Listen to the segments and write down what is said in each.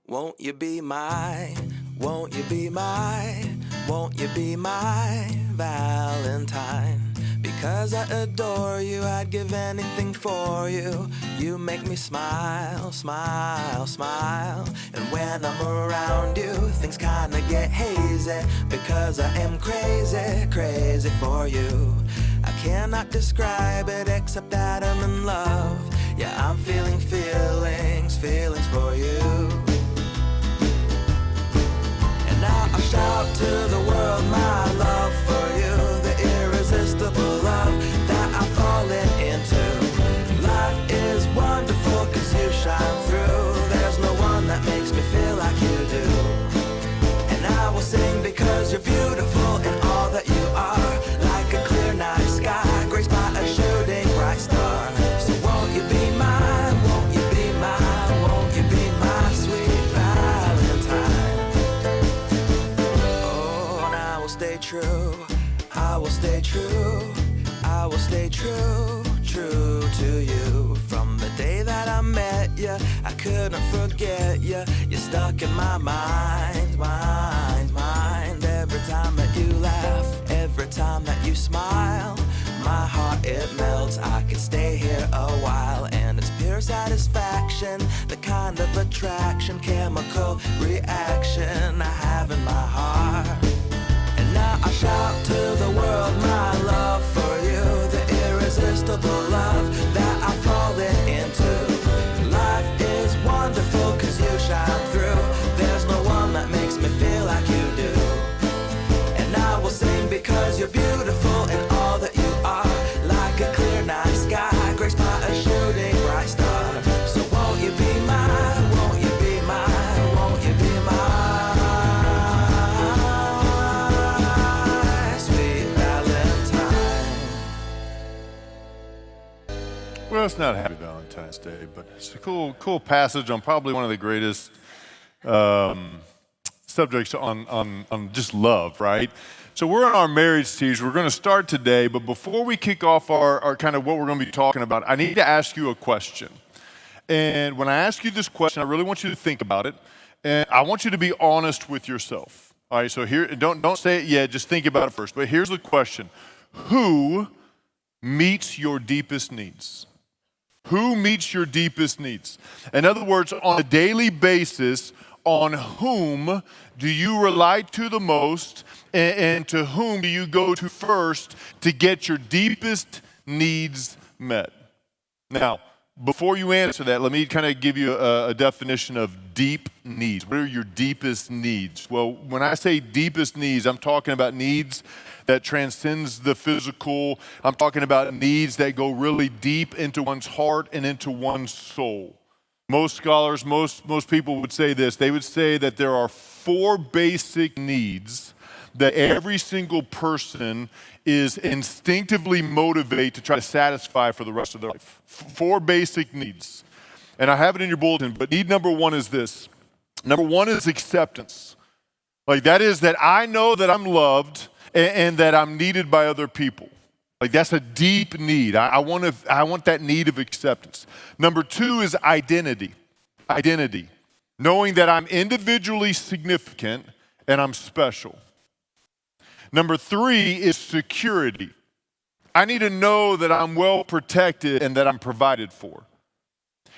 Won't you be my, won't you be my, won't you be my Valentine? Because I adore you, I'd give anything for you. You make me smile, smile, smile. And when I'm around you, things kinda get hazy. Because I am crazy, crazy for you. I cannot describe it except that I'm in love. Yeah, I'm feeling feelings, feelings for you. And now I shout to the world my love for you, the irresistible love that I'm falling into. Life is wonderful cause you shine through. There's no one that makes me feel like you do. And I will sing because you're beautiful and all that you are. Like a clear night sky, graced by a shooting bright star. So won't you be mine, won't you be mine, won't you be my sweet Valentine? Oh, and I will stay true, I will stay true, I will stay true, true to you. From the day that I met you, I couldn't forget you. You're stuck in my mind, mind, mind. Every time that you laugh, every time that you smile, my heart it melts. I could stay here a while, and it's pure satisfaction, the kind of attraction, chemical reaction I have in my heart. And now I shout to the world my love for you, the irresistible love that I'm falling into. Life is wonderful cause you shine through. There's no one that makes me feel like you do. And I will sing because you're beautiful and all that you are. Like a clear night sky, graced by a shooting bright star. So won't you be mine, won't you be mine, won't you be mine? Well, it's not Happy Valentine's Day, but it's a cool passage on probably one of the greatest subjects on just love, right? So we're on our marriage series. We're going to start today, but before we kick off our kind of what we're going to be talking about, I need to ask you a question. And when I ask you this question, I really want you to think about it, and I want you to be honest with yourself. All right, so here, don't say it yet, just think about it first. But here's the question. Who meets your deepest needs? Who meets your deepest needs? In other words, on a daily basis, on whom do you rely to the most, and to whom do you go to first to get your deepest needs met? Now, before you answer that, let me kind of give you a definition of deep needs. What are your deepest needs? Well, when I say deepest needs, I'm talking about needs that transcends the physical. I'm talking about needs that go really deep into one's heart and into one's soul. Most scholars, most people would say this. They would say that there are 4 basic needs that every single person is instinctively motivated to try to satisfy for the rest of their life. 4 basic needs. And I have it in your bulletin, but need number 1 is this. Number 1 is acceptance. Like that is that I know that I'm loved and that I'm needed by other people. Like that's a deep need. I want that need of acceptance. Number 2 is identity. Identity. Knowing that I'm individually significant and I'm special. Number 3 is security. I need to know that I'm well protected and that I'm provided for.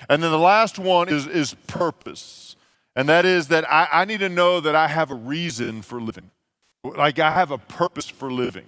And then the last one is purpose. And that is that I need to know that I have a reason for living. Like I have a purpose for living.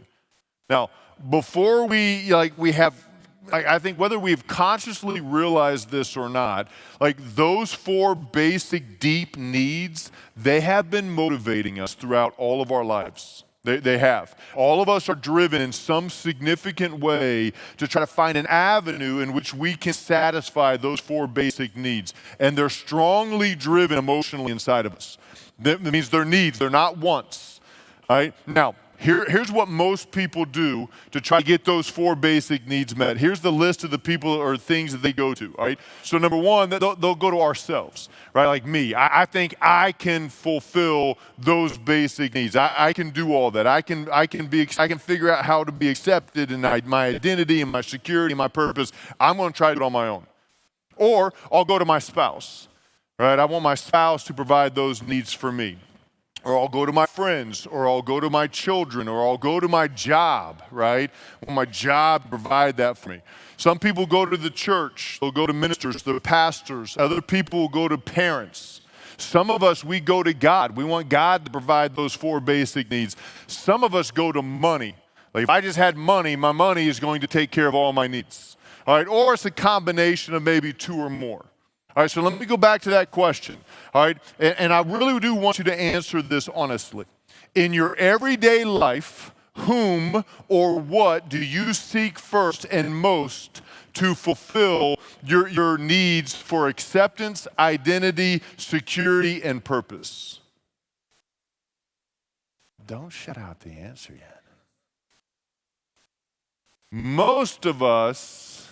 Now, before I think whether we've consciously realized this or not, like those 4 basic deep needs, they have been motivating us throughout all of our lives. They have. All of us are driven in some significant way to try to find an avenue in which we can satisfy those 4 basic needs. And they're strongly driven emotionally inside of us. That means they're needs, they're not wants. All right? Now, here's what most people do to try to get those 4 basic needs met. Here's the list of the people or things that they go to, all right? So number 1, they'll go to ourselves, right? Like me. I think I can fulfill those basic needs. I can do all that. I can figure out how to be accepted in my identity and my security and my purpose. I'm going to try to do it on my own. Or I'll go to my spouse. right? I want my spouse to provide those needs for me. Or I'll go to my friends, or I'll go to my children, or I'll go to my job, right? I want my job to provide that for me. Some people go to the church, they'll go to ministers, the pastors. Other people will go to parents. Some of us, we go to God. We want God to provide those 4 basic needs. Some of us go to money. Like if I just had money, my money is going to take care of all my needs. All right, or it's a combination of maybe 2 or more. All right, so let me go back to that question. All right, and I really do want you to answer this honestly. In your everyday life, whom or what do you seek first and most to fulfill your needs for acceptance, identity, security, and purpose? Don't shut out the answer yet. Most of us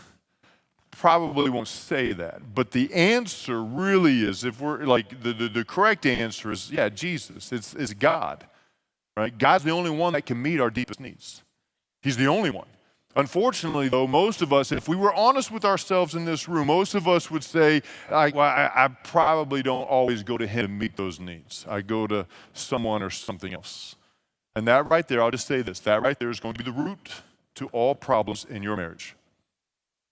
probably won't say that, but the answer really is, if we're like, the correct answer is, yeah, Jesus. It's God, right? God's the only one that can meet our deepest needs. He's the only one. Unfortunately, though, most of us, if we were honest with ourselves in this room, most of us would say, I probably don't always go to him to meet those needs. I go to someone or something else. And that right there, I'll just say this, that right there is going to be the root to all problems in your marriage.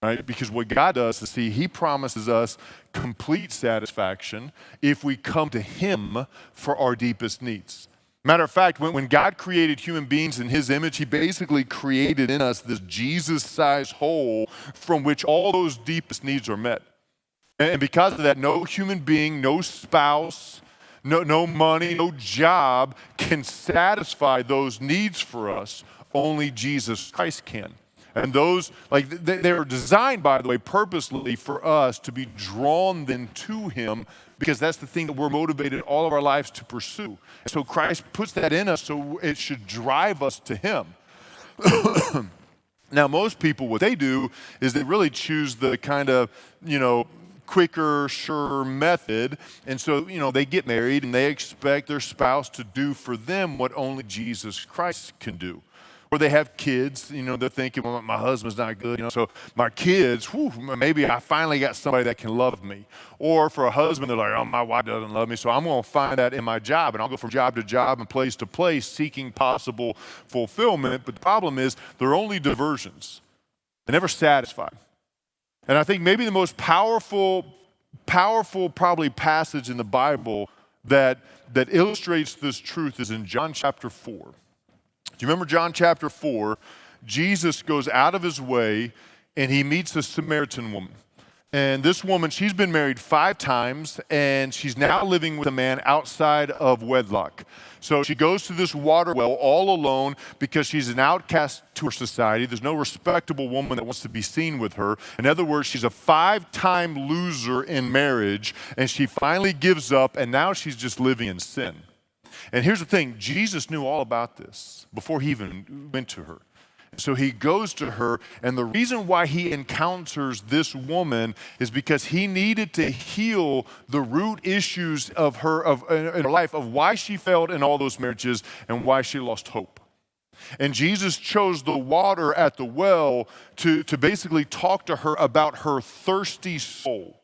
Right? Because what God does is, he promises us complete satisfaction if we come to him for our deepest needs. Matter of fact, when God created human beings in his image, he basically created in us this Jesus-sized hole from which all those deepest needs are met. And because of that, no human being, no spouse, no money, no job can satisfy those needs for us. Only Jesus Christ can. And those, like, they're designed, by the way, purposely for us to be drawn then to him, because that's the thing that we're motivated all of our lives to pursue. And so Christ puts that in us, so it should drive us to him. Now, most people, what they do is they really choose the kind of, quicker, surer method. And so, they get married and they expect their spouse to do for them what only Jesus Christ can do. Or they have kids, they're thinking, well, my husband's not good, so my kids, maybe I finally got somebody that can love me. Or for a husband, they're like, oh, my wife doesn't love me, so I'm going to find that in my job. And I'll go from job to job and place to place seeking possible fulfillment. But the problem is, they're only diversions. They never satisfy. And I think maybe the most powerful probably passage in the Bible that illustrates this truth is in John chapter 4. Do you remember John chapter 4? Jesus goes out of his way and he meets a Samaritan woman. And this woman, she's been married 5 times and she's now living with a man outside of wedlock. So she goes to this water well all alone because she's an outcast to her society. There's no respectable woman that wants to be seen with her. In other words, she's a 5-time loser in marriage, and she finally gives up, and now she's just living in sin. And here's the thing, Jesus knew all about this before he even went to her. So he goes to her, and the reason why he encounters this woman is because he needed to heal the root issues in her life of why she failed in all those marriages and why she lost hope. And Jesus chose the water at the well to basically talk to her about her thirsty soul.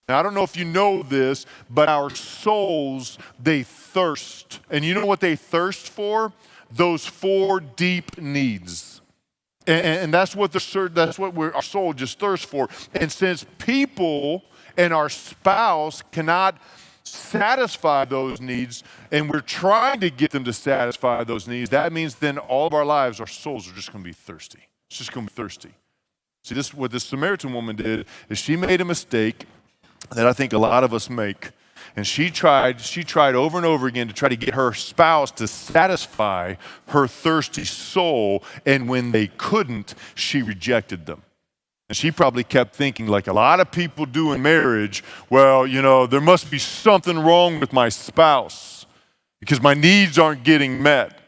Now, I don't know if you know this, but our souls, they thirst. And you know what they thirst for? Those 4 deep needs. And that's what our soul just thirsts for. And since people and our spouse cannot satisfy those needs, and we're trying to get them to satisfy those needs, that means then all of our lives, our souls are just going to be thirsty. It's just going to be thirsty. See, what this Samaritan woman did is she made a mistake that I think a lot of us make. And she tried over and over again to try to get her spouse to satisfy her thirsty soul. And when they couldn't, she rejected them. And she probably kept thinking, like a lot of people do in marriage, well, there must be something wrong with my spouse because my needs aren't getting met.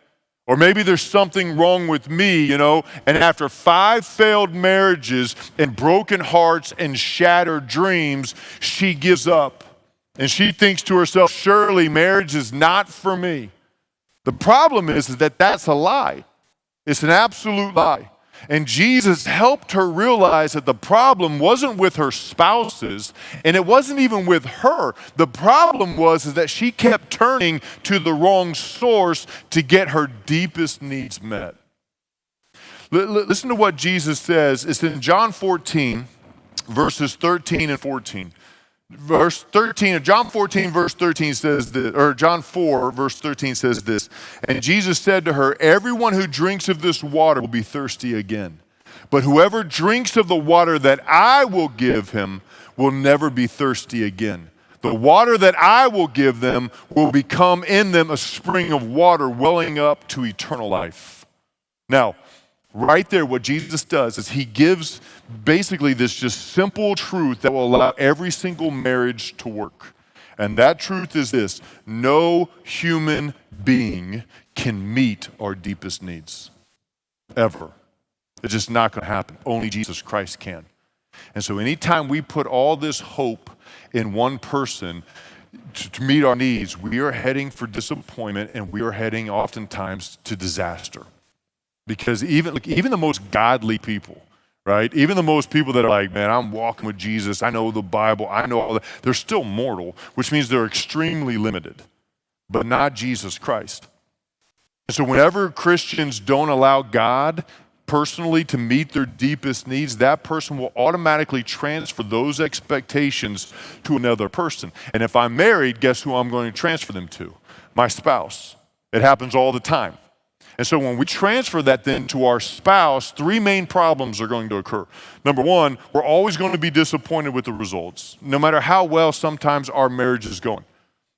Or maybe there's something wrong with me, and after 5 failed marriages and broken hearts and shattered dreams, she gives up. And she thinks to herself, surely marriage is not for me. The problem is that that's a lie. It's an absolute lie. And Jesus helped her realize that the problem wasn't with her spouses, and it wasn't even with her. The problem was that she kept turning to the wrong source to get her deepest needs met. Listen to what Jesus says. It's in John 14, verses 13 and 14. Verse 13 of John 14, verse 13 says this, or John 4, verse 13 says this, and Jesus said to her, everyone who drinks of this water will be thirsty again. But whoever drinks of the water that I will give him will never be thirsty again. The water that I will give them will become in them a spring of water welling up to eternal life. Now, right there, what Jesus does is he gives basically this just simple truth that will allow every single marriage to work. And that truth is this: no human being can meet our deepest needs, ever. It's just not going to happen. Only Jesus Christ can. And so anytime we put all this hope in one person to meet our needs, we are heading for disappointment, and we are heading oftentimes to disaster. Because even the most godly people, right? Even the most people that are like, man, I'm walking with Jesus, I know the Bible, I know all that, they're still mortal, which means they're extremely limited, but not Jesus Christ. And so whenever Christians don't allow God personally to meet their deepest needs, that person will automatically transfer those expectations to another person. And if I'm married, guess who I'm going to transfer them to? My spouse. It happens all the time. And so when we transfer that then to our spouse, three main problems are going to occur. Number one, we're always going to be disappointed with the results, no matter how well sometimes our marriage is going.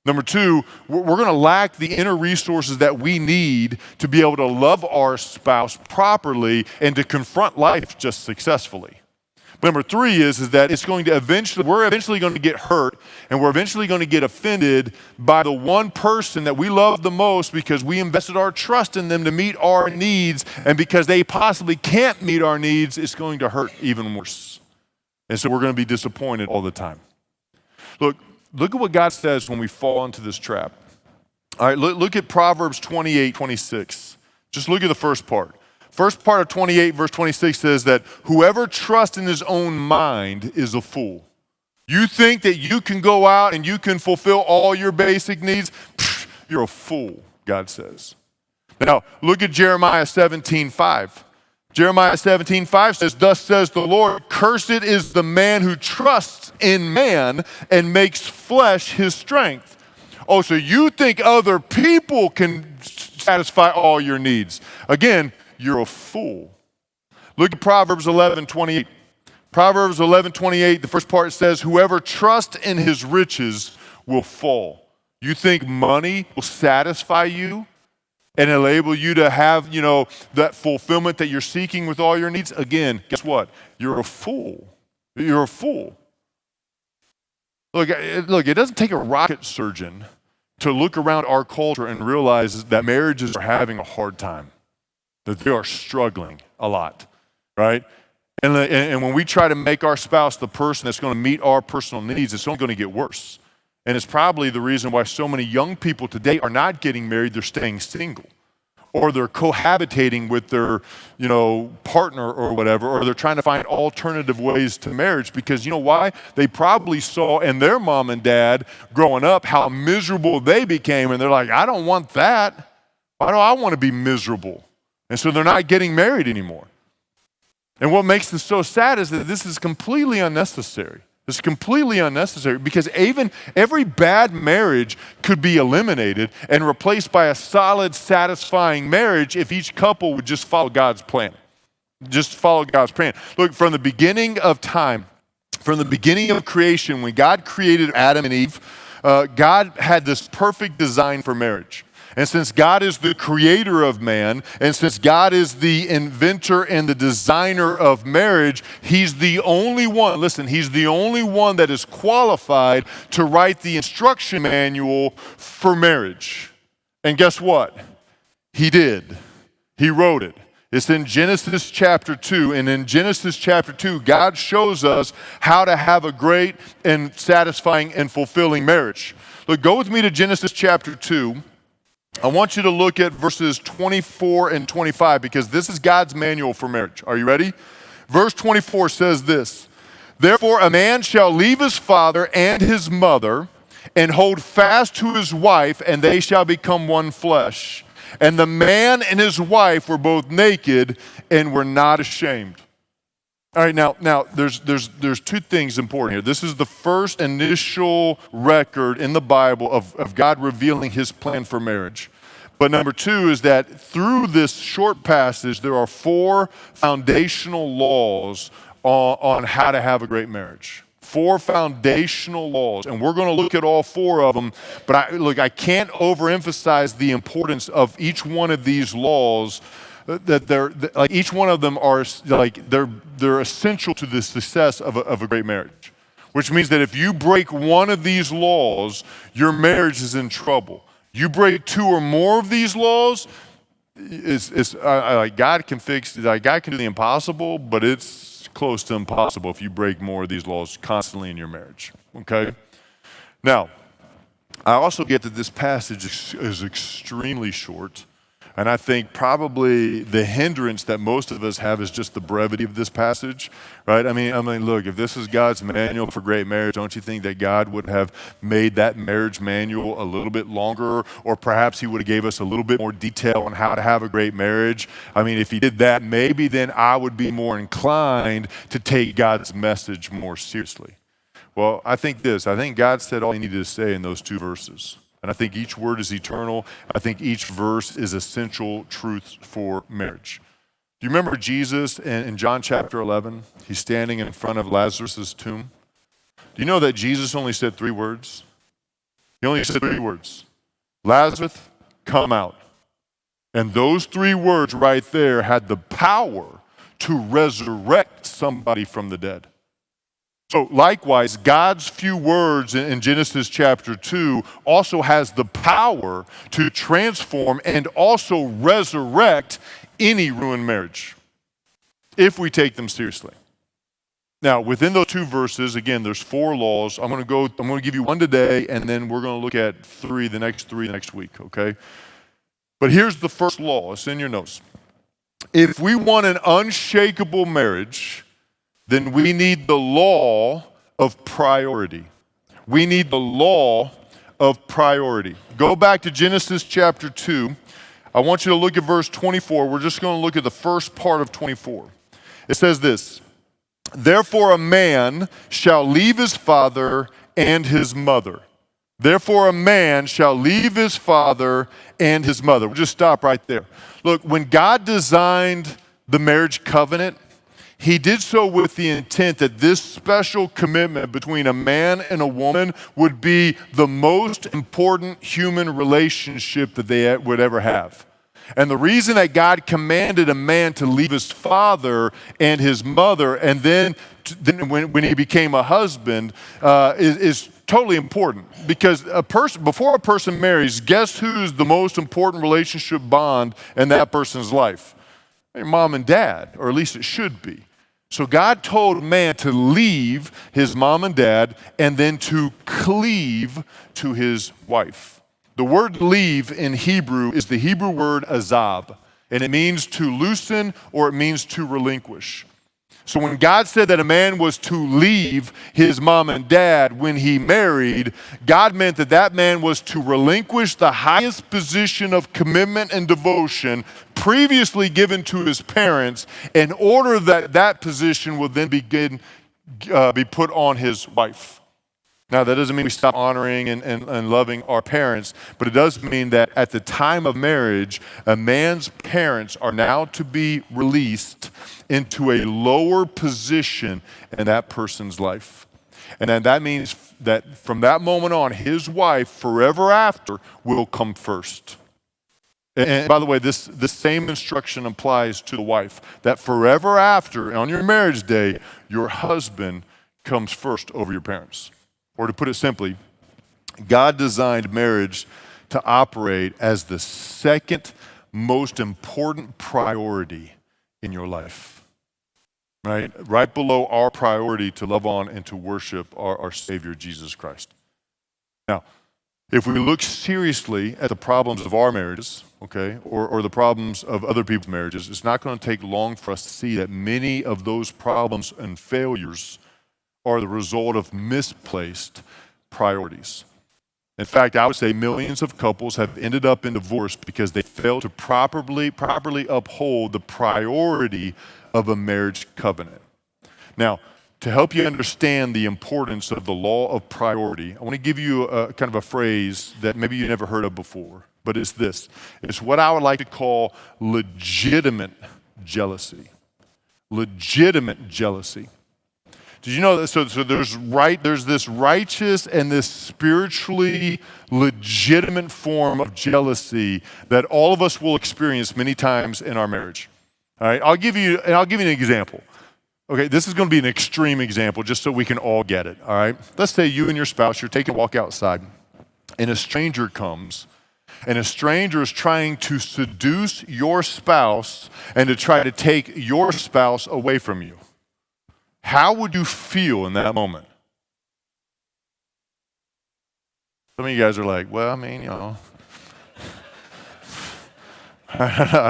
Number two, we're going to lack the inner resources that we need to be able to love our spouse properly and to confront life just successfully. But number three is that we're eventually going to get hurt, and we're eventually going to get offended by the one person that we love the most because we invested our trust in them to meet our needs, and because they possibly can't meet our needs, it's going to hurt even worse. And so we're going to be disappointed all the time. Look at what God says when we fall into this trap. All right, look at Proverbs 28:26. Just look at the first part. First part of 28, verse 26 says that whoever trusts in his own mind is a fool. You think that you can go out and you can fulfill all your basic needs? Pfft, you're a fool, God says. Now, look at Jeremiah 17:5. Jeremiah 17:5 says, thus says the Lord, cursed is the man who trusts in man and makes flesh his strength. Oh, so you think other people can satisfy all your needs. Again, you're a fool. Look at Proverbs 11:28. Proverbs 11:28, the first part says, whoever trusts in his riches will fall. You think money will satisfy you and enable you to have, that fulfillment that you're seeking with all your needs? Again, guess what? You're a fool. You're a fool. Look, it doesn't take a rocket surgeon to look around our culture and realize that marriages are having a hard time, that they are struggling a lot, right? And when we try to make our spouse the person that's going to meet our personal needs, it's only going to get worse. And it's probably the reason why so many young people today are not getting married, they're staying single. Or they're cohabitating with their, partner or whatever, or they're trying to find alternative ways to marriage because you know why? They probably saw in their mom and dad growing up how miserable they became, and they're like, I don't want that. Why do I want to be miserable? And so they're not getting married anymore. And what makes this so sad is that this is completely unnecessary. It's completely unnecessary because even every bad marriage could be eliminated and replaced by a solid, satisfying marriage if each couple would just follow God's plan. Just follow God's plan. Look, from the beginning of time, from the beginning of creation, when God created Adam and Eve, God had this perfect design for marriage. And since God is the creator of man, and since God is the inventor and the designer of marriage, he's the only one, he's the only one that is qualified to write the instruction manual for marriage. And guess what? He did. He wrote it. It's in Genesis chapter 2. And in Genesis chapter 2, God shows us how to have a great and satisfying and fulfilling marriage. Look, go with me to Genesis chapter 2. I want you to look at verses 24 and 25 because this is God's manual for marriage. Are you ready? Verse 24 says this, "Therefore a man shall leave his father and his mother and hold fast to his wife, and they shall become one flesh. And the man and his wife were both naked and were not ashamed." All right, now there's two things important here. This is the first initial record in the Bible of God revealing his plan for marriage. But number two is that through this short passage, there are 4 foundational laws on how to have a great marriage. 4 foundational laws, and we're going to look at all 4 of them. But I can't overemphasize the importance of each one of these laws. That they're like each one of them are like they're essential to the success of a great marriage. Which means that if you break one of these laws, your marriage is in trouble. You break 2 or more of these laws, God can God can do the impossible, but it's close to impossible if you break more of these laws constantly in your marriage. Okay? Now, I also get that this passage is extremely short. And I think probably the hindrance that most of us have is just the brevity of this passage, right? I mean, look, if this is God's manual for great marriage, don't you think that God would have made that marriage manual a little bit longer, or perhaps he would have gave us a little bit more detail on how to have a great marriage? I mean, if he did that, maybe then I would be more inclined to take God's message more seriously. Well, I think God said all he needed to say in those 2 verses. And I think each word is eternal. I think each verse is essential truth for marriage. Do you remember Jesus in John chapter 11? He's standing in front of Lazarus' tomb. Do you know that Jesus only said 3 words? He only said 3 words. Lazarus, come out. And those 3 words right there had the power to resurrect somebody from the dead. So likewise, God's few words in Genesis chapter 2 also has the power to transform and also resurrect any ruined marriage if we take them seriously. Now, within those 2 verses, again, there's 4 laws. I'm going to give you 1 today, and then we're going to look at 3 next week, okay? But here's the first law. It's in your notes. If we want an unshakable marriage, then we need the law of priority. We need the law of priority. Go back to Genesis chapter 2. I want you to look at verse 24. We're just going to look at the first part of 24. It says this, "Therefore a man shall leave his father and his mother." Therefore a man shall leave his father and his mother. We'll just stop right there. Look, when God designed the marriage covenant, he did so with the intent that this special commitment between a man and a woman would be the most important human relationship that they would ever have. And the reason that God commanded a man to leave his father and his mother, and then when he became a husband, is totally important. Because before a person marries, guess who's the most important relationship bond in that person's life? Your mom and dad, or at least it should be. So God told man to leave his mom and dad and then to cleave to his wife. The word leave in Hebrew is the Hebrew word azab, and it means to loosen or it means to relinquish. So when God said that a man was to leave his mom and dad when he married, God meant that that man was to relinquish the highest position of commitment and devotion previously given to his parents in order that that position would then be put on his wife. Now, that doesn't mean we stop honoring and loving our parents, but it does mean that at the time of marriage, a man's parents are now to be released into a lower position in that person's life. And then that means that from that moment on, his wife forever after will come first. And by the way, this same instruction applies to the wife, that forever after, on your marriage day, your husband comes first over your parents. Or to put it simply, God designed marriage to operate as the second most important priority in your life, right? Right below our priority to love on and to worship our Savior, Jesus Christ. Now, If we look seriously at the problems of our marriages, okay, or the problems of other people's marriages, it's not going to take long for us to see that many of those problems and failures are the result of misplaced priorities. In fact, I would say millions of couples have ended up in divorce because they failed to properly uphold the priority of a marriage covenant. Now, to help you understand the importance of the law of priority, I want to give you a kind of a phrase that maybe you never heard of before, but it's this. It's what I would like to call legitimate jealousy. Legitimate jealousy. Did you know that? So there's this righteous and this spiritually legitimate form of jealousy that all of us will experience many times in our marriage. All right, I'll give you an example. Okay, this is going to be an extreme example just so we can all get it, all right? Let's say you and your spouse, you're taking a walk outside, and a stranger comes, and a stranger is trying to seduce your spouse and to try to take your spouse away from you. How would you feel in that moment? Some of you guys are like, well, I mean, I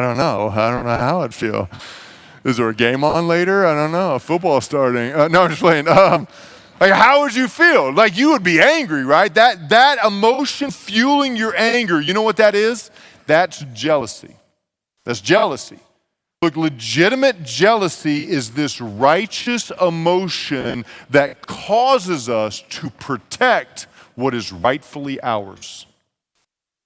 don't know how I'd feel. Is there a game on later? I don't know. Football starting. No, I'm just playing. Like, how would you feel? Like, you would be angry, right? That emotion fueling your anger, you know what that is? That's jealousy. That's jealousy. Look, legitimate jealousy is this righteous emotion that causes us to protect what is rightfully ours.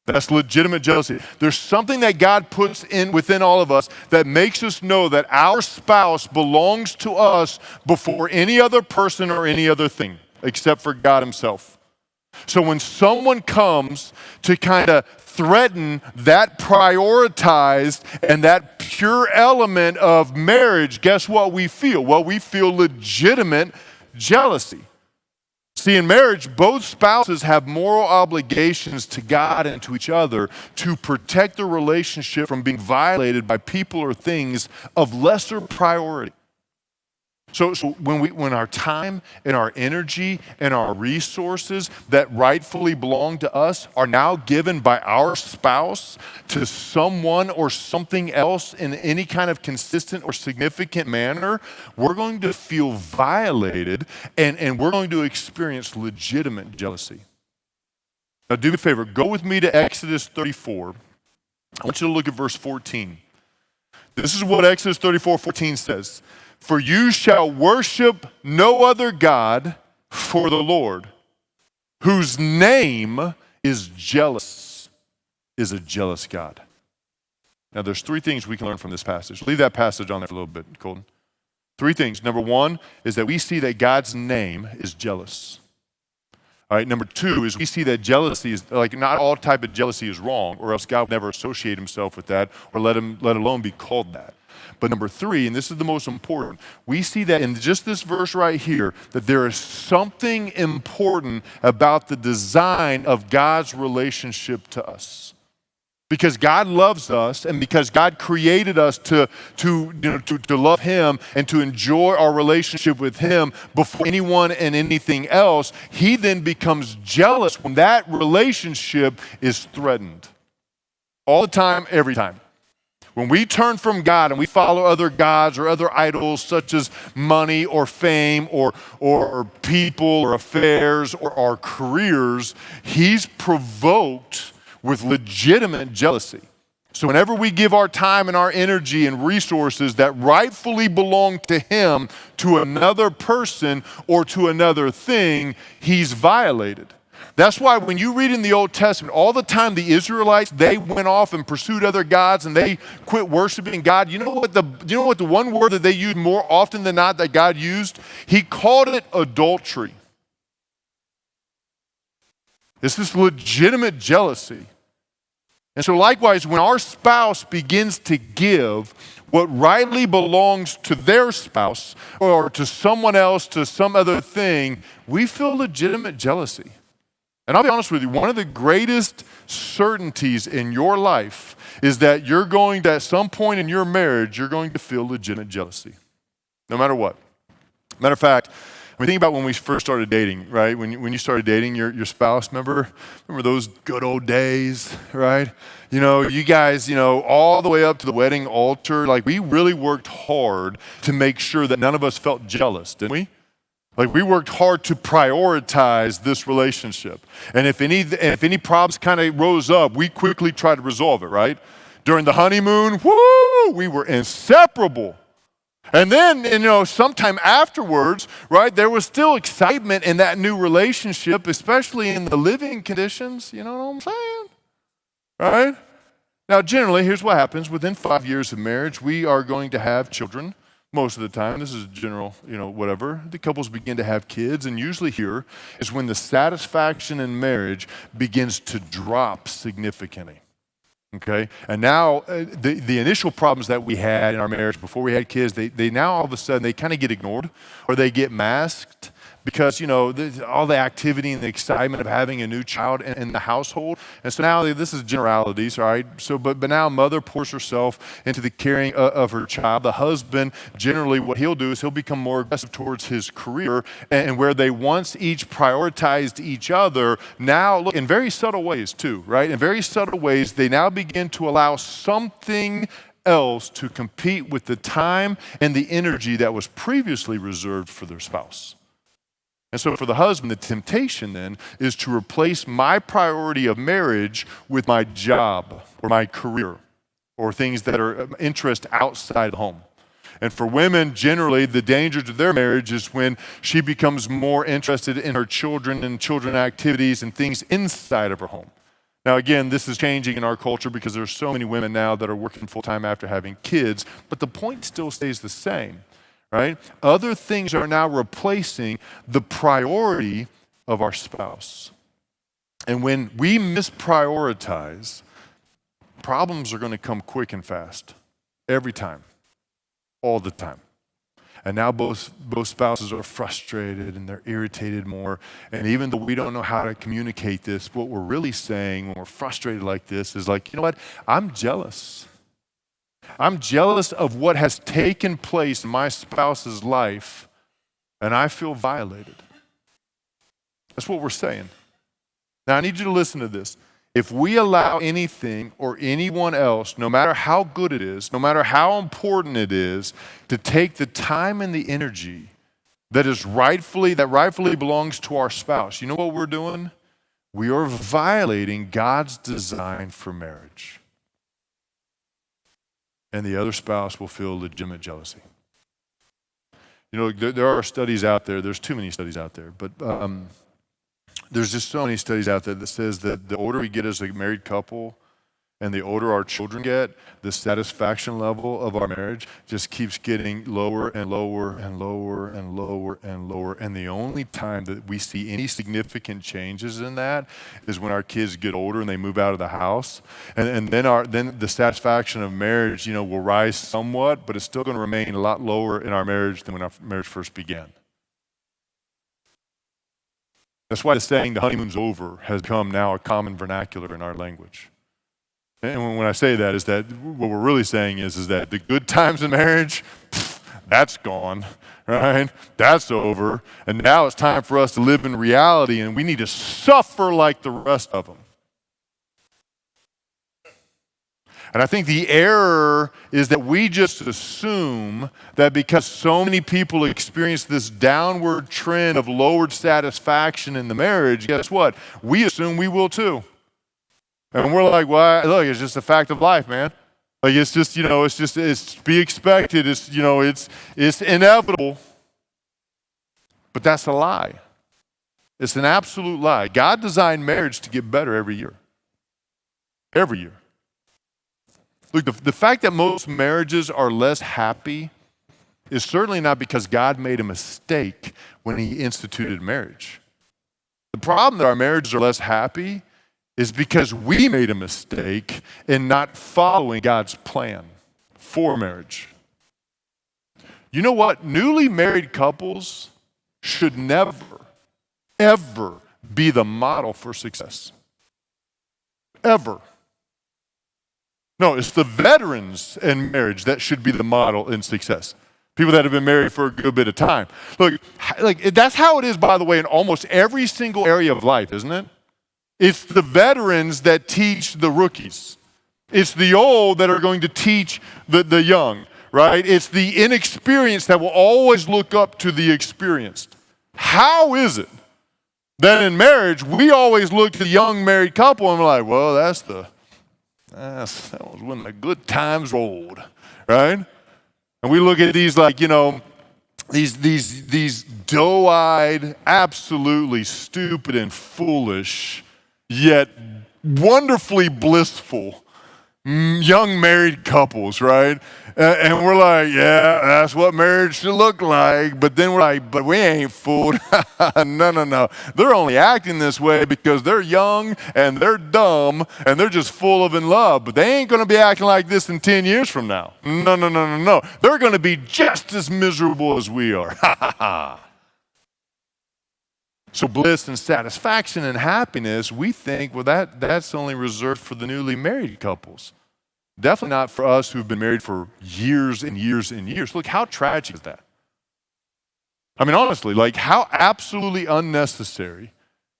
That's legitimate jealousy. There's something that God puts in within all of us that makes us know that our spouse belongs to us before any other person or any other thing, except for God himself. So when someone comes to kind of threaten that prioritized and that pure element of marriage, guess what we feel? Well, we feel legitimate jealousy. See, in marriage, both spouses have moral obligations to God and to each other to protect the relationship from being violated by people or things of lesser priority. So when our time and our energy and our resources that rightfully belong to us are now given by our spouse to someone or something else in any kind of consistent or significant manner, we're going to feel violated and we're going to experience legitimate jealousy. Now do me a favor, go with me to Exodus 34. I want you to look at verse 14. This is what Exodus 34:14 says. For you shall worship no other God for the Lord, whose name is jealous, is a jealous God. Now there's three things we can learn from this passage. Leave that passage on there for a little bit, Colton. Three things. Number one is that we see that God's name is jealous. All right, number two is we see that jealousy is, like, not all type of jealousy is wrong, or else God would never associate himself with that or let alone be called that. But number three, and this is the most important, we see that in just this verse right here, that there is something important about the design of God's relationship to us. Because God loves us and because God created us to love him and to enjoy our relationship with him before anyone and anything else, he then becomes jealous when that relationship is threatened. All the time, every time. When we turn from God and we follow other gods or other idols such as money or fame or people or affairs or our careers, he's provoked with legitimate jealousy. So whenever we give our time and our energy and resources that rightfully belong to him to another person or to another thing, he's violated. That's why when you read in the Old Testament, all the time the Israelites, they went off and pursued other gods and they quit worshiping God. You know what the one word that they used more often than not that God used? He called it adultery. This is legitimate jealousy. And so likewise, when our spouse begins to give what rightly belongs to their spouse or to someone else, to some other thing, we feel legitimate jealousy. And I'll be honest with you, one of the greatest certainties in your life is that you're going to, at some point in your marriage, you're going to feel legitimate jealousy, no matter what. Matter of fact, mean, think about when we first started dating, right? When you started dating your spouse, remember those good old days, right? You guys, all the way up to the wedding altar, like we really worked hard to make sure that none of us felt jealous, didn't we? Like we worked hard to prioritize this relationship. And if any problems kind of rose up, we quickly tried to resolve it, right? During the honeymoon, we were inseparable. And then, sometime afterwards, right, there was still excitement in that new relationship, especially in the living conditions, you know what I'm saying? Right? Now, generally, here's what happens. Within 5 years of marriage, we are going to have children most of the time. This is general, whatever. The couples begin to have kids, and usually here is when the satisfaction in marriage begins to drop significantly. Okay, and now the initial problems that we had in our marriage before we had kids, they now all of a sudden they kind of get ignored or they get masked because all the activity and the excitement of having a new child in the household. And so now this is generalities, right? So but now mother pours herself into the caring of her child. The husband, generally what he'll do is he'll become more aggressive towards his career, and where they once each prioritized each other, now look in very subtle ways too, right? In very subtle ways, they now begin to allow something else to compete with the time and the energy that was previously reserved for their spouse. And so for the husband, the temptation then is to replace my priority of marriage with my job or my career or things that are interest outside the home. And for women, generally, the danger to their marriage is when she becomes more interested in her children and children activities and things inside of her home. Now, again, this is changing in our culture because there are so many women now that are working full-time after having kids, but the point still stays the same. Right? Other things are now replacing the priority of our spouse. And when we misprioritize, problems are going to come quick and fast. Every time. All the time. And now both spouses are frustrated and they're irritated more. And even though we don't know how to communicate this, what we're really saying when we're frustrated like this is like, you know what? I'm jealous. I'm jealous of what has taken place in my spouse's life, and I feel violated. That's what we're saying. Now, I need you to listen to this. If we allow anything or anyone else, no matter how good it is, no matter how important it is, to take the time and the energy that rightfully belongs to our spouse, you know what we're doing? We are violating God's design for marriage. And the other spouse will feel legitimate jealousy. There are studies out there, there's too many studies out there, but there's just so many studies out there that says that the older we get as a married couple and the older our children get, the satisfaction level of our marriage just keeps getting lower and lower and lower and lower and lower. And the only time that we see any significant changes in that is when our kids get older and they move out of the house. And then the satisfaction of marriage, will rise somewhat, but it's still going to remain a lot lower in our marriage than when our marriage first began. That's why the saying, the honeymoon's over, has become now a common vernacular in our language. And when I say that, is that what we're really saying is that the good times in marriage, that's gone, right? That's over. And now it's time for us to live in reality, and we need to suffer like the rest of them. And I think the error is that we just assume that because so many people experience this downward trend of lowered satisfaction in the marriage, guess what? We assume we will too. And we're like, well, look, it's just a fact of life, man. Like it's just, it's to be expected. It's inevitable. But that's a lie. It's an absolute lie. God designed marriage to get better every year. Every year. Look, the fact that most marriages are less happy is certainly not because God made a mistake when he instituted marriage. The problem that our marriages are less happy is because we made a mistake in not following God's plan for marriage. You know what? Newly married couples should never, ever be the model for success. Ever. No, it's the veterans in marriage that should be the model in success. People that have been married for a good bit of time. Look, like that's how it is, by the way, in almost every single area of life, isn't it? It's the veterans that teach the rookies. It's the old that are going to teach the young, right? It's the inexperienced that will always look up to the experienced. How is it that in marriage, we always look to the young married couple and we're like, well, that was when the good times rolled, right? And we look at these like, these doe-eyed, absolutely stupid and foolish, yet wonderfully blissful young married couples, right? And we're like, yeah, that's what marriage should look like. But then we're like, but we ain't fooled. No. They're only acting this way because they're young and they're dumb and they're just full of in love. But they ain't going to be acting like this in 10 years from now. No. They're going to be just as miserable as we are. So bliss and satisfaction and happiness, we think, well, that's only reserved for the newly married couples. Definitely not for us who've been married for years and years and years. Look, how tragic is that? I mean, honestly, like how absolutely unnecessary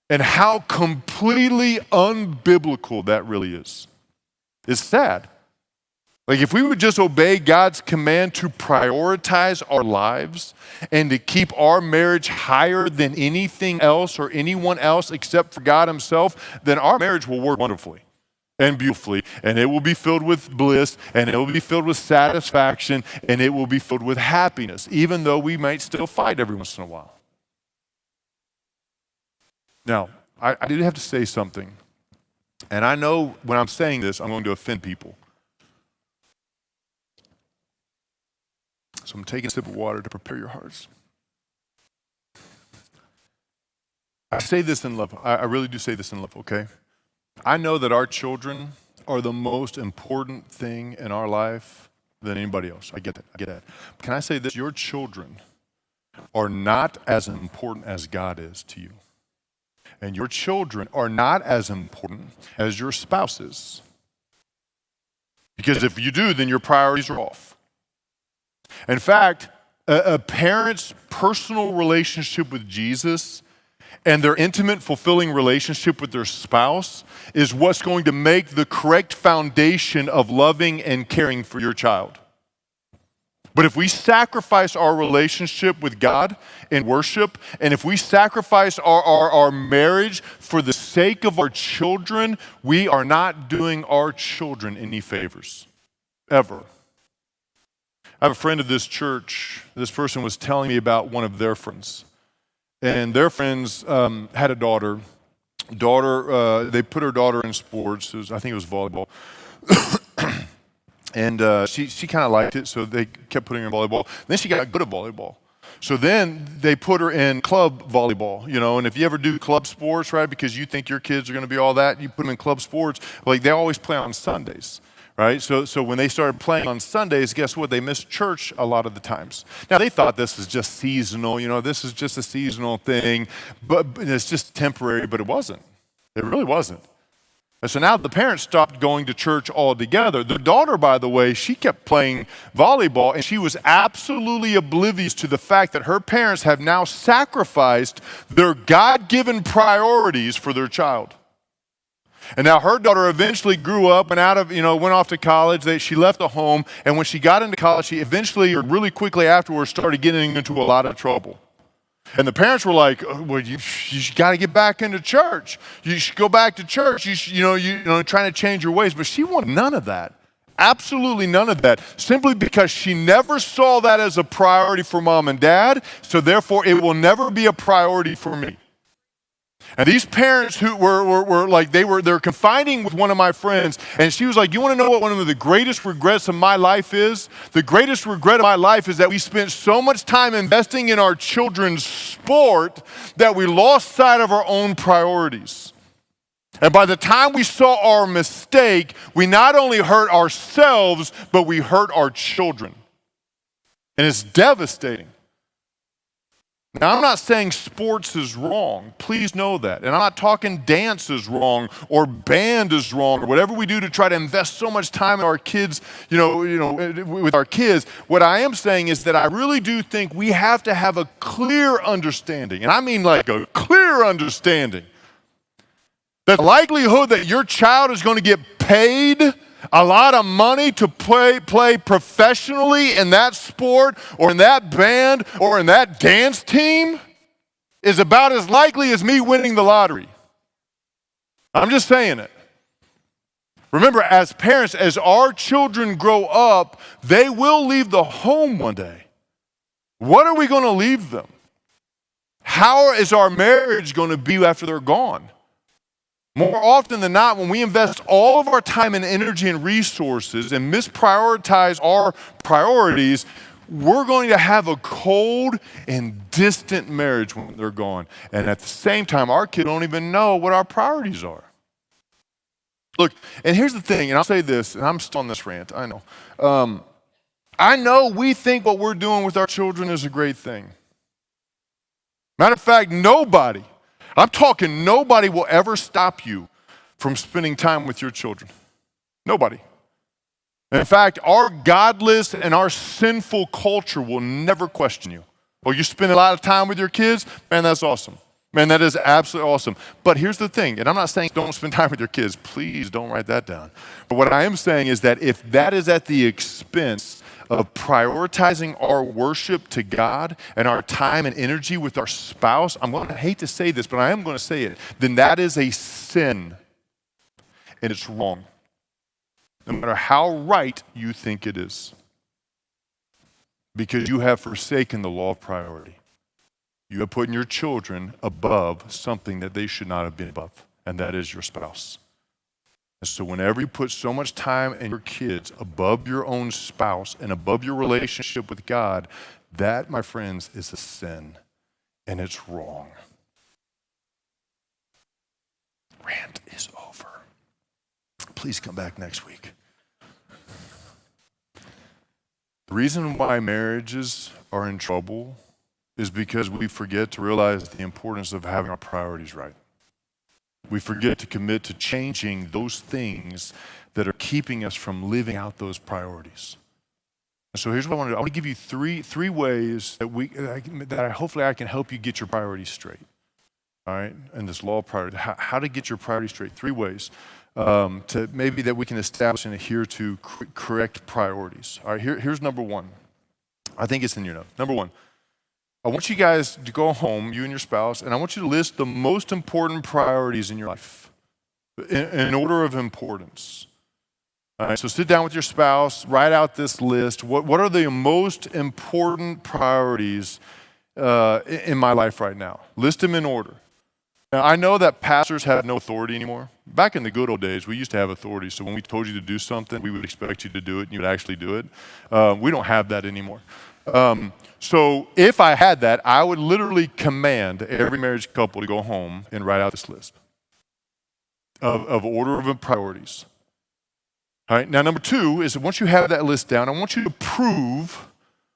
and how completely unbiblical that really is. It's sad. Like if we would just obey God's command to prioritize our lives and to keep our marriage higher than anything else or anyone else except for God himself, then our marriage will work wonderfully and beautifully, and it will be filled with bliss, and it will be filled with satisfaction, and it will be filled with happiness, even though we might still fight every once in a while. Now, I did have to say something, and I know when I'm saying this, I'm going to offend people. So I'm taking a sip of water to prepare your hearts. I say this in love. I really do say this in love, okay? I know that our children are the most important thing in our life than anybody else. I get that. Can I say this? Your children are not as important as God is to you. And your children are not as important as your spouse is. Because if you do, then your priorities are off. In fact, a parent's personal relationship with Jesus and their intimate, fulfilling relationship with their spouse is what's going to make the correct foundation of loving and caring for your child. But if we sacrifice our relationship with God in worship, and if we sacrifice our marriage for the sake of our children, we are not doing our children any favors, ever. I have a friend of this church. This person was telling me about one of their friends. And their friends had a daughter. They put her daughter in sports. I think it was volleyball. And she kind of liked it, so they kept putting her in volleyball. Then she got good at volleyball. So then they put her in club volleyball, and if you ever do club sports, right, because you think your kids are going to be all that, you put them in club sports, like they always play on Sundays. Right? So when they started playing on Sundays, guess what? They missed church a lot of the times. Now, they thought this is just seasonal, this is just a seasonal thing, but it's just temporary, but it wasn't. It really wasn't. And so now the parents stopped going to church altogether. The daughter, by the way, she kept playing volleyball, and she was absolutely oblivious to the fact that her parents have now sacrificed their God-given priorities for their child. And now her daughter eventually grew up and went off to college. She left the home, and when she got into college, she eventually, or really quickly afterwards, started getting into a lot of trouble. And the parents were like, well, you got to get back into church. You should go back to church. Trying to change your ways. But she wanted none of that. Absolutely none of that. Simply because she never saw that as a priority for mom and dad, so therefore it will never be a priority for me. And these parents who were like, they're confiding with one of my friends, and she was like, you want to know what one of the greatest regrets of my life is? The greatest regret of my life is that we spent so much time investing in our children's sport that we lost sight of our own priorities. And by the time we saw our mistake, we not only hurt ourselves, but we hurt our children. And it's devastating. Now, I'm not saying sports is wrong. Please know that. And I'm not talking dance is wrong or band is wrong or whatever we do to try to invest so much time in our kids, with our kids. What I am saying is that I really do think we have to have a clear understanding, and I mean like a clear understanding, that the likelihood that your child is going to get paid a lot of money to play professionally in that sport or in that band or in that dance team is about as likely as me winning the lottery. I'm just saying it. Remember, as parents, as our children grow up, they will leave the home one day. What are we going to leave them? How is our marriage going to be after they're gone? More often than not, when we invest all of our time and energy and resources and misprioritize our priorities, we're going to have a cold and distant marriage when they're gone. And at the same time, our kids don't even know what our priorities are. Look, and here's the thing, and I'll say this, and I'm still on this rant, I know. I know we think what we're doing with our children is a great thing. Matter of fact, nobody will ever stop you from spending time with your children. Nobody. In fact, our godless and our sinful culture will never question you. Well, you spend a lot of time with your kids? Man, that's awesome. Man, that is absolutely awesome. But here's the thing, and I'm not saying don't spend time with your kids. Please don't write that down. But what I am saying is that if that is at the expense of prioritizing our worship to God and our time and energy with our spouse, I hate to say this, but I am going to say it, then that is a sin, and it's wrong, no matter how right you think it is, because you have forsaken the law of priority. You have put your children above something that they should not have been above, and that is your spouse. And so whenever you put so much time and your kids above your own spouse and above your relationship with God, that, my friends, is a sin, and it's wrong. Rant is over. Please come back next week. The reason why marriages are in trouble is because we forget to realize the importance of having our priorities right. We forget to commit to changing those things that are keeping us from living out those priorities. And so here's what I want to do. I want to give you three ways that hopefully I can help you get your priorities straight. All right, and this law of priority, how to get your priorities straight. 3 ways to maybe that we can establish and adhere to correct priorities. All right, here's number 1. I think it's in your notes. Number 1. I want you guys to go home, you and your spouse, and I want you to list the most important priorities in your life in order of importance. All right, so sit down with your spouse, write out this list. What are the most important priorities in my life right now? List them in order. Now, I know that pastors have no authority anymore. Back in the good old days, we used to have authority. So when we told you to do something, we would expect you to do it, and you would actually do it. We don't have that anymore. So if I had that, I would literally command every marriage couple to go home and write out this list of order of priorities. All right, now number 2 is that once you have that list down, I want you to prove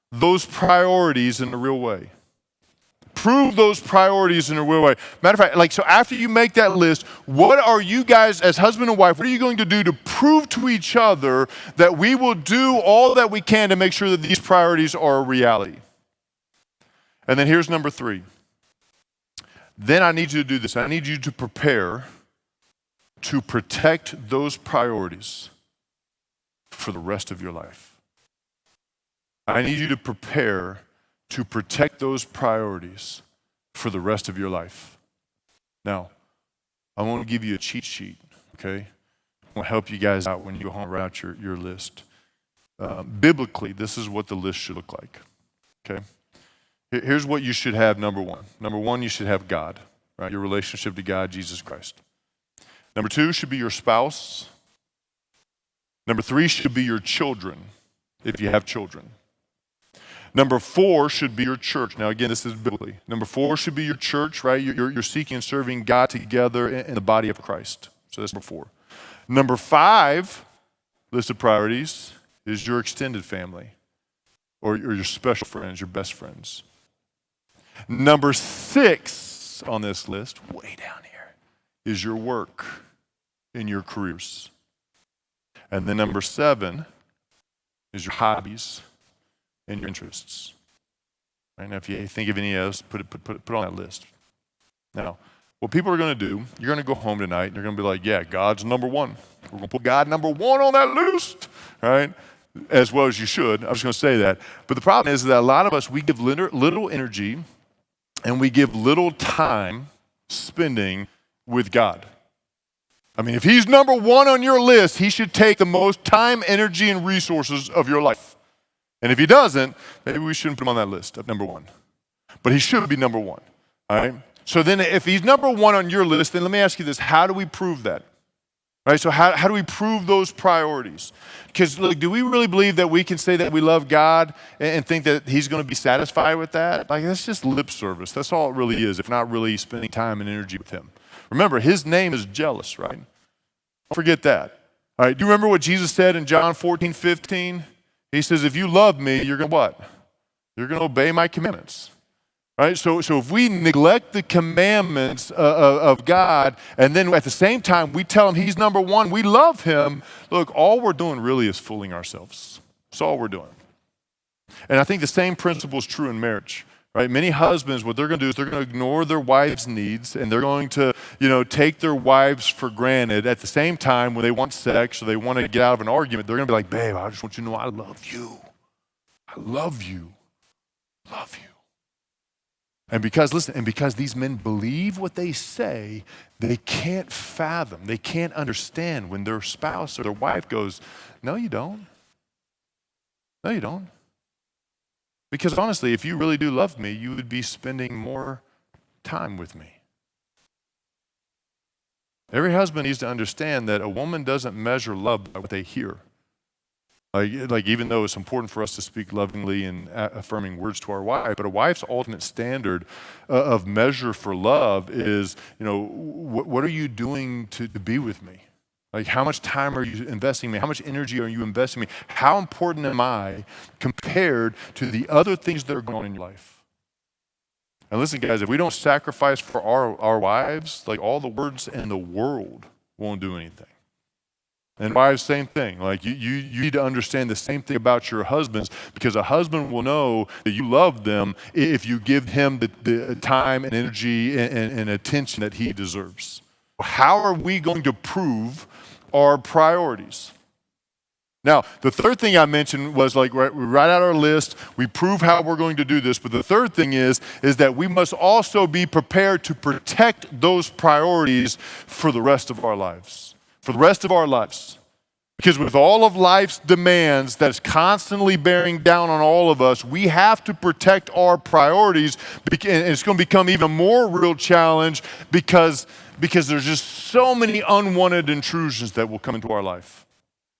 those priorities in a real way. Prove those priorities in a real way. Matter of fact, so after you make that list, what are you guys, as husband and wife, what are you going to do to prove to each other that we will do all that we can to make sure that these priorities are a reality? And then here's number 3. Then I need you to do this. I need you to prepare to protect those priorities for the rest of your life. I need you to prepare to protect those priorities for the rest of your life. Now, I want to give you a cheat sheet, okay? I want to help you guys out when you go home and write out your list. Biblically, this is what the list should look like, okay? Here's what you should have, number 1. Number 1, you should have God, right? Your relationship to God, Jesus Christ. Number 2 should be your spouse. Number 3 should be your children, if you have children. Number 4 should be your church. Now, again, this is biblically. Number 4 should be your church, right? You're seeking and serving God together in the body of Christ. So that's number 4. Number 5, list of priorities, is your extended family or your special friends, your best friends. Number 6 on this list, way down here, is your work in your careers. And then number 7 is your hobbies and your interests. Right? Now, if you think of any of those, put it on that list. Now, what people are going to do, you're going to go home tonight and you're going to be like, yeah, God's number 1. We're going to put God number 1 on that list, right? As well as you should. I was going to say that. But the problem is that a lot of us, we give little energy and we give little time spending with God. I mean, if he's number 1 on your list, he should take the most time, energy, and resources of your life. And if he doesn't, maybe we shouldn't put him on that list of number 1. But he should be number 1, all right? So then if he's number 1 on your list, then let me ask you this. How do we prove that? Right? So how do we prove those priorities? Because look, do we really believe that we can say that we love God and think that he's going to be satisfied with that? Like, that's just lip service. That's all it really is, if not really spending time and energy with him. Remember, his name is jealous, right? Don't forget that. All right, do you remember what Jesus said in John 14:15? He says, if you love me, you're going to what? You're going to obey my commandments. Right? So if we neglect the commandments of God, and then at the same time we tell him he's number 1, we love him, look, all we're doing really is fooling ourselves. That's all we're doing. And I think the same principle is true in marriage. Right? Many husbands, what they're going to do is they're going to ignore their wives' needs, and they're going to, take their wives for granted. At the same time, when they want sex or they want to get out of an argument, they're going to be like, babe, I just want you to know I love you. I love you. Love you. And because these men believe what they say, they can't fathom, they can't understand when their spouse or their wife goes, no, you don't. No, you don't. Because honestly, if you really do love me, you would be spending more time with me. Every husband needs to understand that a woman doesn't measure love by what they hear. Like even though it's important for us to speak lovingly and affirming words to our wife, but a wife's ultimate standard of measure for love is, what are you doing to be with me? Like, how much time are you investing in me? How much energy are you investing in me? How important am I compared to the other things that are going on in your life? And listen, guys, if we don't sacrifice for our wives, like all the words in the world won't do anything. And wives, same thing. Like you need to understand the same thing about your husbands, because a husband will know that you love them if you give him the time and energy and attention that he deserves. How are we going to prove our priorities? Now, the third thing I mentioned was like we write out our list, we prove how we're going to do this, but the third thing is that we must also be prepared to protect those priorities for the rest of our lives. For the rest of our lives. Because with all of life's demands that's constantly bearing down on all of us, we have to protect our priorities, and it's going to become even more real challenge because there's just so many unwanted intrusions that will come into our life.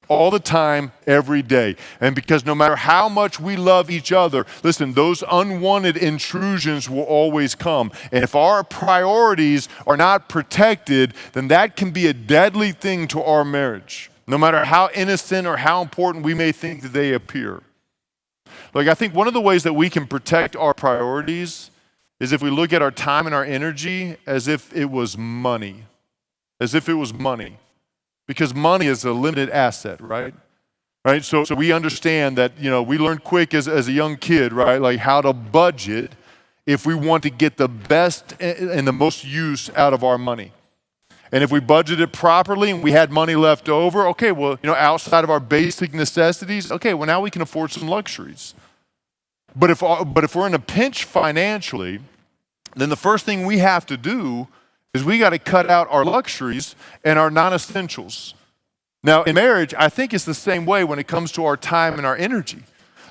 All the time, every day. And because no matter how much we love each other, listen, those unwanted intrusions will always come. And if our priorities are not protected, then that can be a deadly thing to our marriage, no matter how innocent or how important we may think that they appear. Like, I think one of the ways that we can protect our priorities is if we look at our time and our energy as if it was money. As if it was money. Because money is a limited asset, right? Right? So we understand that, we learn quick as a young kid, right? Like how to budget if we want to get the best and the most use out of our money. And if we budget it properly and we had money left over, okay, well, outside of our basic necessities, okay, well, now we can afford some luxuries. But if we're in a pinch financially, then the first thing we have to do is we got to cut out our luxuries and our non-essentials. Now, in marriage, I think it's the same way when it comes to our time and our energy.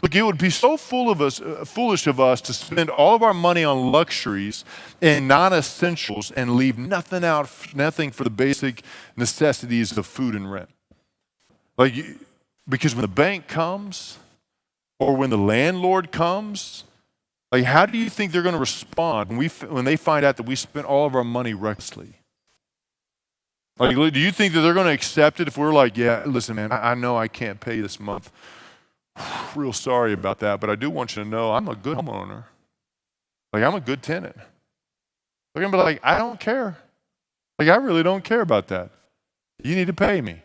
Look, it would be so foolish of us to spend all of our money on luxuries and non-essentials and leave nothing for the basic necessities of food and rent. Because when the bank comes or when the landlord comes, like, how do you think they're going to respond when they find out that we spent all of our money recklessly? Like, do you think that they're going to accept it if we're like, yeah, listen, man, I know I can't pay this month. Real sorry about that, but I do want you to know I'm a good homeowner. Like, I'm a good tenant. They're going to be like, I don't care. Like, I really don't care about that. You need to pay me.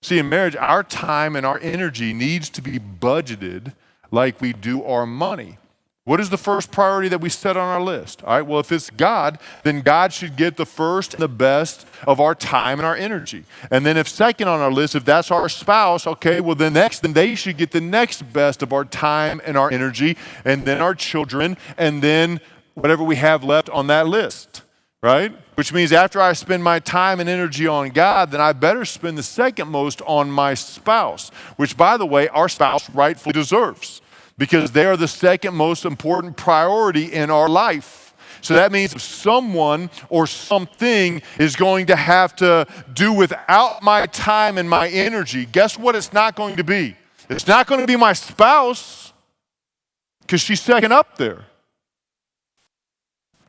See, in marriage, our time and our energy needs to be budgeted like we do our money. What is the first priority that we set on our list? All right, well, if it's God, then God should get the first and the best of our time and our energy. And then if second on our list, if that's our spouse, okay, well, then they should get the next best of our time and our energy, and then our children, and then whatever we have left on that list, right? Which means after I spend my time and energy on God, then I better spend the second most on my spouse, which, by the way, our spouse rightfully deserves, because they are the second most important priority in our life. So that means if someone or something is going to have to do without my time and my energy, guess what it's not going to be? It's not going to be my spouse, because she's second up there.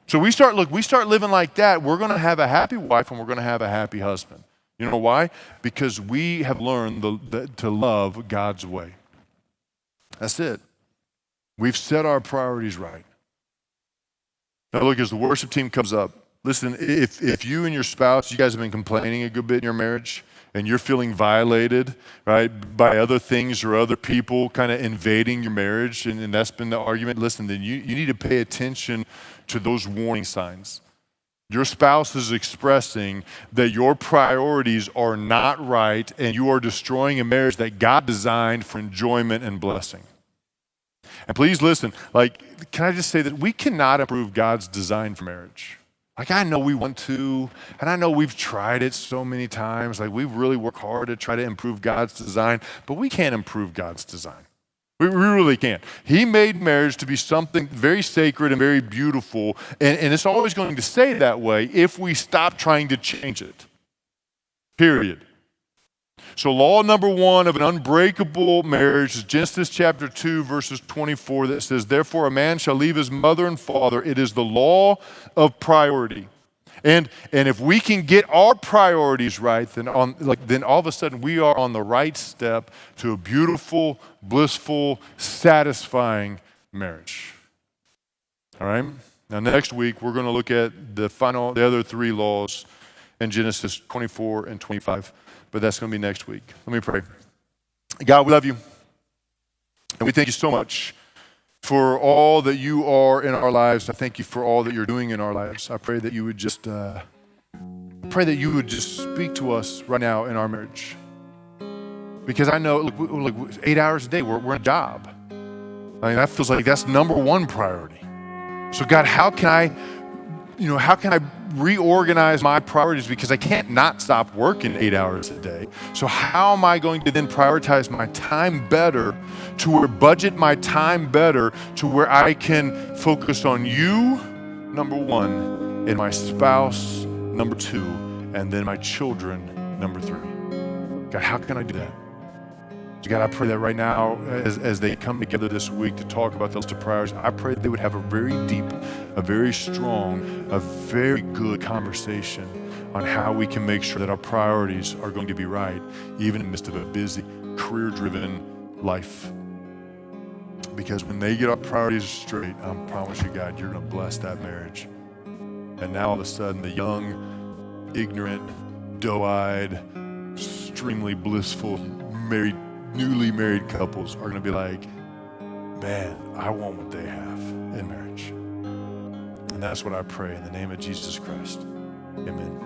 So we start living like that, we're going to have a happy wife and we're going to have a happy husband. You know why? Because we have learned to love God's way. That's it. We've set our priorities right. Now look, as the worship team comes up, listen, if you and your spouse, you guys have been complaining a good bit in your marriage, and you're feeling violated, right, by other things or other people kind of invading your marriage, and that's been the argument, listen, then you need to pay attention to those warning signs. Your spouse is expressing that your priorities are not right, and you are destroying a marriage that God designed for enjoyment and blessing. And please listen, like, can I just say that we cannot improve God's design for marriage. Like, I know we want to, and I know we've tried it so many times. Like, we've really worked hard to try to improve God's design, but we can't improve God's design. We really can't. He made marriage to be something very sacred and very beautiful, and it's always going to stay that way if we stop trying to change it. Period. So law number one of an unbreakable marriage is Genesis chapter 2, verses 24, that says, therefore a man shall leave his mother and father. It is the law of priority. And if we can get our priorities right, then all of a sudden we are on the right step to a beautiful, blissful, satisfying marriage. All right? Now next week we're going to look at the other three laws in Genesis 24 and 25. But that's going to be next week. Let me pray. God, we love you. And we thank you so much for all that you are in our lives. I thank you for all that you're doing in our lives. I pray that you would just speak to us right now in our marriage. Because I know, look 8 hours a day, we're in a job. I mean, that feels like that's number one priority. So God, how can I reorganize my priorities, because I can't not stop working 8 hours a day. So how am I going to then prioritize my time better, to budget my time better to where I can focus on you, number one, and my spouse, number two, and then my children, number three. God, how can I do that? So God, I pray that right now, as they come together this week to talk about those two priorities, I pray that they would have a very deep, a very strong, a very good conversation on how we can make sure that our priorities are going to be right, even in the midst of a busy, career-driven life. Because when they get our priorities straight, I promise you, God, you're going to bless that marriage. And now all of a sudden, the young, ignorant, doe-eyed, extremely blissful, newly married couples are going to be like, man, I want what they have in marriage. And that's what I pray in the name of Jesus Christ. Amen.